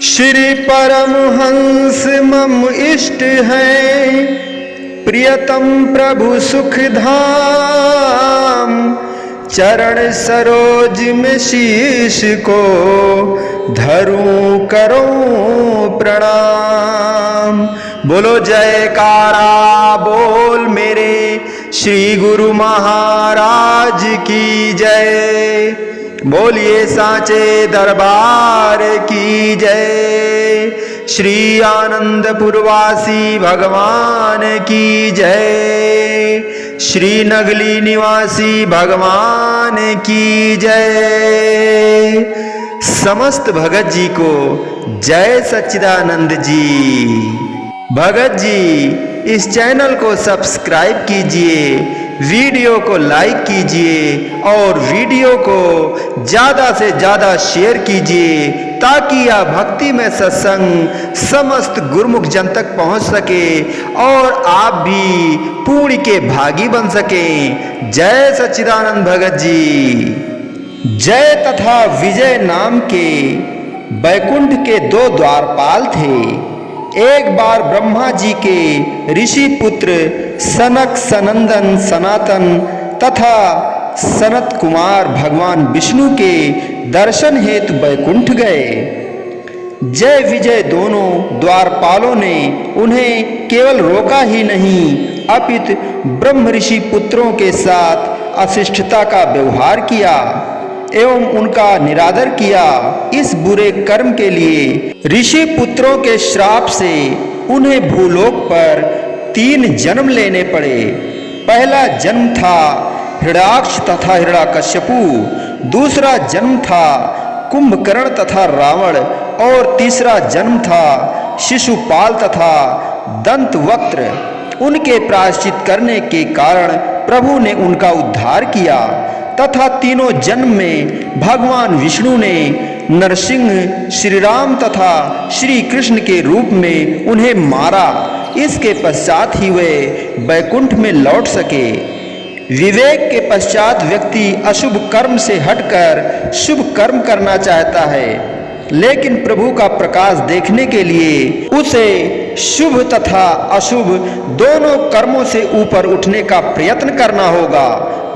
श्री परमहंस मम इष्ट हैं, प्रियतम प्रभु सुख धाम। चरण सरोज में शीश को धरूं करूं प्रणाम। बोलो जयकारा बोल मेरे श्री गुरु महाराज की जय। बोलिए साचे दरबार की जय। श्री आनंदपुरवासी भगवान की जय। श्री नगली निवासी भगवान की जय। समस्त भगत जी को जय सच्चिदानंद जी। भगत जी इस चैनल को सब्सक्राइब कीजिए, वीडियो को लाइक कीजिए और वीडियो को ज़्यादा से ज़्यादा शेयर कीजिए ताकि यह भक्ति में सत्संग समस्त गुरुमुख जन तक पहुंच सके और आप भी पूर्ण के भागी बन सकें। जय सच्चिदानंद भगत जी। जय तथा विजय नाम के बैकुंठ के दो द्वारपाल थे। एक बार ब्रह्मा जी के ऋषि पुत्र सनक सनंदन सनातन तथा सनत कुमार भगवान विष्णु के दर्शन हेतु बैकुंठ गए। जय विजय दोनों द्वारपालों ने उन्हें केवल रोका ही नहीं अपितु ब्रह्म ऋषि पुत्रों के साथ अशिष्टता का व्यवहार किया एवं उनका निरादर किया। इस बुरे कर्म के लिए ऋषि पुत्रों के श्राप से उन्हें भूलोक पर 3 जन्म लेने पड़े। पहला जन्म था हिरण्याक्ष तथा हिरण्यकश्यपु, दूसरा जन्म था कुंभकर्ण तथा रावण और तीसरा जन्म था शिशुपाल तथा दंतवक्त्र। उनके प्रायश्चित करने के कारण प्रभु ने उनका उद्धार किया तथा तीनों जन्म में भगवान विष्णु ने नरसिंह, श्री राम तथा श्री कृष्ण के रूप में उन्हें मारा। इसके पश्चात ही वे बैकुंठ में लौट सके। विवेक के पश्चात व्यक्ति अशुभ कर्म से हटकर शुभ कर्म करना चाहता है, लेकिन प्रभु का प्रकाश देखने के लिए उसे शुभ तथा अशुभ दोनों कर्मों से ऊपर उठने का प्रयत्न करना होगा।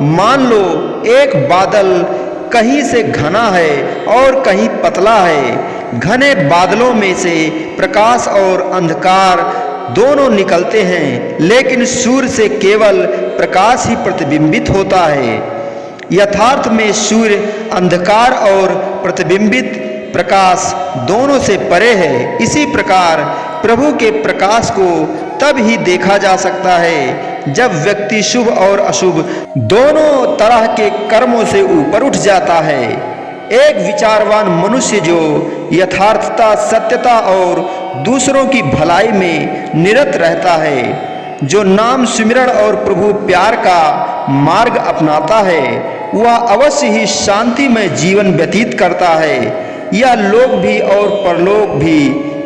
मान लो एक बादल कहीं से घना है और कहीं पतला है। घने बादलों में से प्रकाश और अंधकार दोनों निकलते हैं, लेकिन सूर्य से केवल प्रकाश ही प्रतिबिंबित होता है। यथार्थ में सूर्य अंधकार और प्रतिबिंबित प्रकाश दोनों से परे है। इसी प्रकार प्रभु के प्रकाश को तब ही देखा जा सकता है जब व्यक्ति शुभ और अशुभ दोनों तरह के कर्मों से ऊपर उठ जाता है। एक विचारवान मनुष्य जो यथार्थता, सत्यता और दूसरों की भलाई में निरत रहता है, जो नाम सिमरण और प्रभु प्यार का मार्ग अपनाता है, वह अवश्य ही शांतिमय जीवन व्यतीत करता है। यह लोक भी और परलोक भी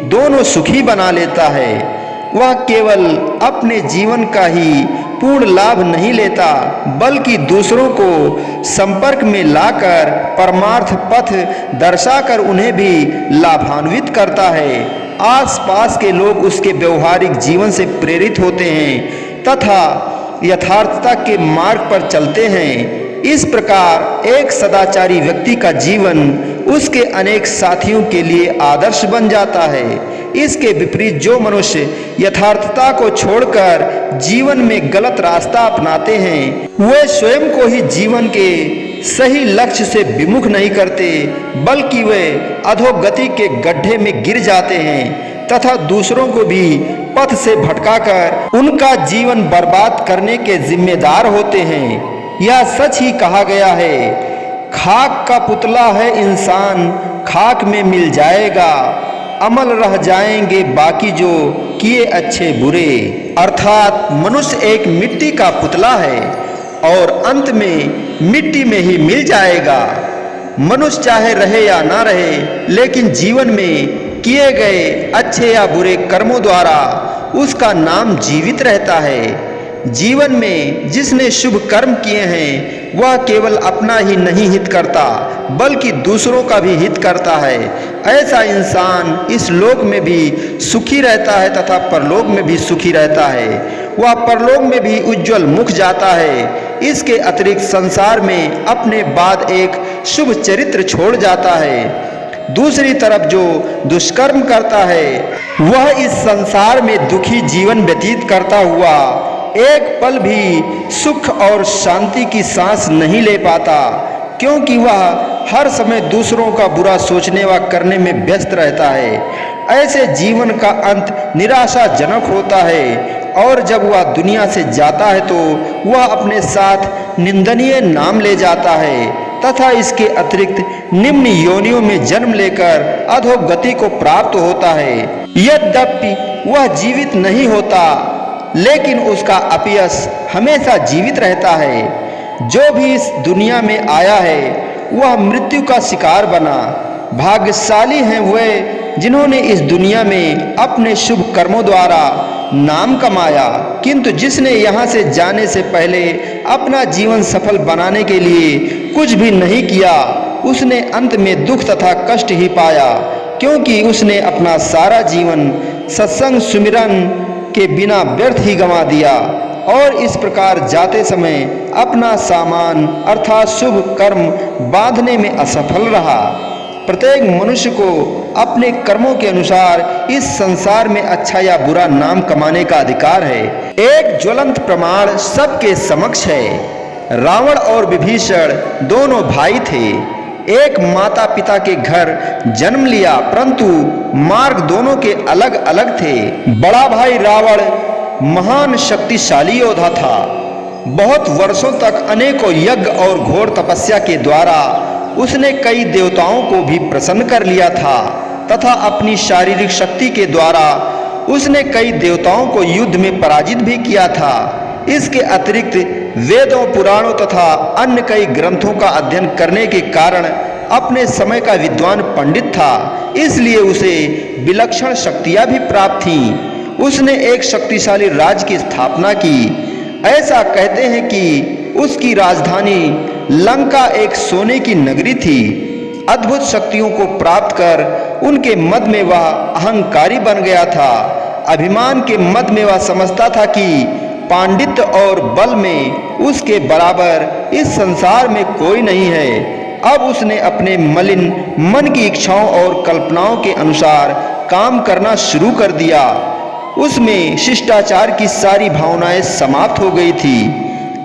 दोनों सुखी बना लेता है। वह केवल अपने जीवन का ही पूर्ण लाभ नहीं लेता, बल्कि दूसरों को संपर्क में लाकर परमार्थ पथ दर्शाकर उन्हें भी लाभान्वित करता है। आसपास के लोग उसके व्यवहारिक जीवन से प्रेरित होते हैं तथा यथार्थता के मार्ग पर चलते हैं। इस प्रकार एक सदाचारी व्यक्ति का जीवन उसके अनेक साथियों के लिए आदर्श बन जाता है। इसके विपरीत जो मनुष्य यथार्थता को छोड़कर जीवन में गलत रास्ता अपनाते हैं, वे स्वयं को ही जीवन के सही लक्ष्य से विमुख नहीं करते, बल्कि वे अधोगति के गड्ढे में गिर जाते हैं तथा दूसरों को भी पथ से भटकाकर उनका जीवन बर्बाद करने के जिम्मेदार होते हैं। यह सच ही कहा गया है, खाक का पुतला है इंसान, खाक में मिल जाएगा, अमल रह जाएंगे बाकी जो किए अच्छे बुरे। अर्थात मनुष्य एक मिट्टी का पुतला है और अंत में मिट्टी में ही मिल जाएगा। मनुष्य चाहे रहे या ना रहे, लेकिन जीवन में किए गए अच्छे या बुरे कर्मों द्वारा उसका नाम जीवित रहता है। जीवन में जिसने शुभ कर्म किए हैं वह केवल अपना ही नहीं हित करता बल्कि दूसरों का भी हित करता है। ऐसा इंसान इस लोक में भी सुखी रहता है तथा परलोक में भी सुखी रहता है। वह परलोक में भी उज्जवल मुख जाता है। इसके अतिरिक्त संसार में अपने बाद एक शुभ चरित्र छोड़ जाता है। दूसरी तरफ जो दुष्कर्म करता है वह इस संसार में दुखी जीवन व्यतीत करता हुआ एक पल भी सुख और शांति की सांस नहीं ले पाता, क्योंकि वह हर समय दूसरों का बुरा सोचने व करने में व्यस्त रहता है। ऐसे जीवन का अंत निराशाजनक होता है और जब वह दुनिया से जाता है तो वह अपने साथ निंदनीय नाम ले जाता है तथा इसके अतिरिक्त निम्न योनियों में जन्म लेकर अधोगति को प्राप्त होता है। यद्यपि वह जीवित नहीं होता लेकिन उसका अपयश हमेशा जीवित रहता है। जो भी इस दुनिया में आया है वह मृत्यु का शिकार बना। भाग्यशाली हैं वे जिन्होंने इस दुनिया में अपने शुभ कर्मों द्वारा नाम कमाया, किंतु जिसने यहाँ से जाने से पहले अपना जीवन सफल बनाने के लिए कुछ भी नहीं किया उसने अंत में दुख तथा कष्ट ही पाया, क्योंकि उसने अपना सारा जीवन सत्संग सुमिरन के बिना व्यर्थ ही गंवा दिया और इस प्रकार जाते समय अपना सामान अर्थात शुभ कर्म बांधने में असफल रहा। प्रत्येक मनुष्य को अपने कर्मों के अनुसार इस संसार में अच्छा या बुरा नाम कमाने का अधिकार है। एक ज्वलंत प्रमाण सबके समक्ष है। रावण और विभीषण दोनों भाई थे। एक माता पिता के घर जन्म लिया, परंतु मार्ग दोनों के अलग अलग थे। बड़ा भाई रावण महान शक्तिशाली योद्धा था। बहुत वर्षों तक अनेकों यज्ञ और घोर तपस्या के द्वारा उसने कई देवताओं को भी प्रसन्न कर लिया था तथा अपनी शारीरिक शक्ति के द्वारा उसने कई देवताओं को युद्ध में पराजित भी किया था। इसके अतिरिक्त वेदों पुराणों तथा अन्य कई ग्रंथों का अध्ययन करने के कारण अपने समय का विद्वान पंडित था, इसलिए उसे विलक्षण शक्तियां भी प्राप्त थीं। उसने एक शक्तिशाली राज्य की स्थापना की। ऐसा कहते हैं कि उसकी राजधानी लंका एक सोने की नगरी थी। अद्भुत शक्तियों को प्राप्त कर उनके मद में वह अहंकारी बन गया था। अभिमान के मद में वह समझता था कि पांडित्य और बल में उसके बराबर इस संसार में कोई नहीं है। अब उसने अपने मलिन मन की इच्छाओं और कल्पनाओं के अनुसार काम करना शुरू कर दिया। उसमें शिष्टाचार की सारी भावनाएं समाप्त हो गई थी।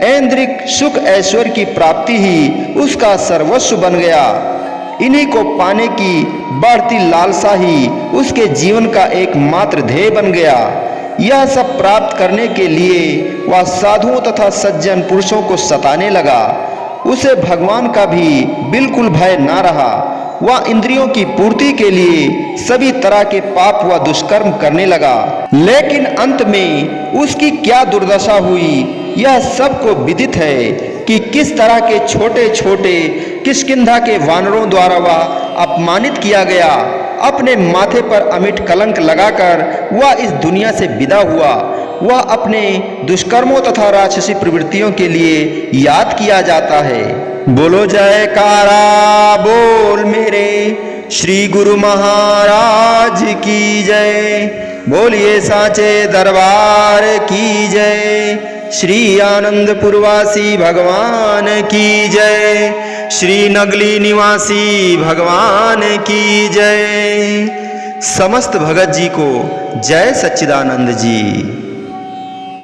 ऐन्द्रिक सुख ऐश्वर्य की प्राप्ति ही उसका सर्वस्व बन गया। इन्हीं को पाने की बढ़ती लालसा ही उसके जीवन का एकमात्र ध्येय बन गया। यह सब प्राप्त करने के लिए वह साधुओं तथा सज्जन पुरुषों को सताने लगा। उसे भगवान का भी बिल्कुल भय न रहा। वह इंद्रियों की पूर्ति के लिए सभी तरह के पाप व दुष्कर्म करने लगा। लेकिन अंत में उसकी क्या दुर्दशा हुई यह सबको विदित है कि किस तरह के छोटे छोटे किष्किंधा के वानरों द्वारा वह अपमानित किया गया। अपने माथे पर अमिट कलंक लगाकर वह इस दुनिया से विदा हुआ। वह अपने दुष्कर्मों तथा राक्षसी प्रवृत्तियों के लिए याद किया जाता है। बोलो जयकारा बोल मेरे श्री गुरु महाराज की जय। बोलिए साचे दरबार की जय। श्री आनंदपुरवासी भगवान की जय। श्री नगली निवासी भगवान की जय। समस्त भगत जी को जय सच्चिदानंद जी।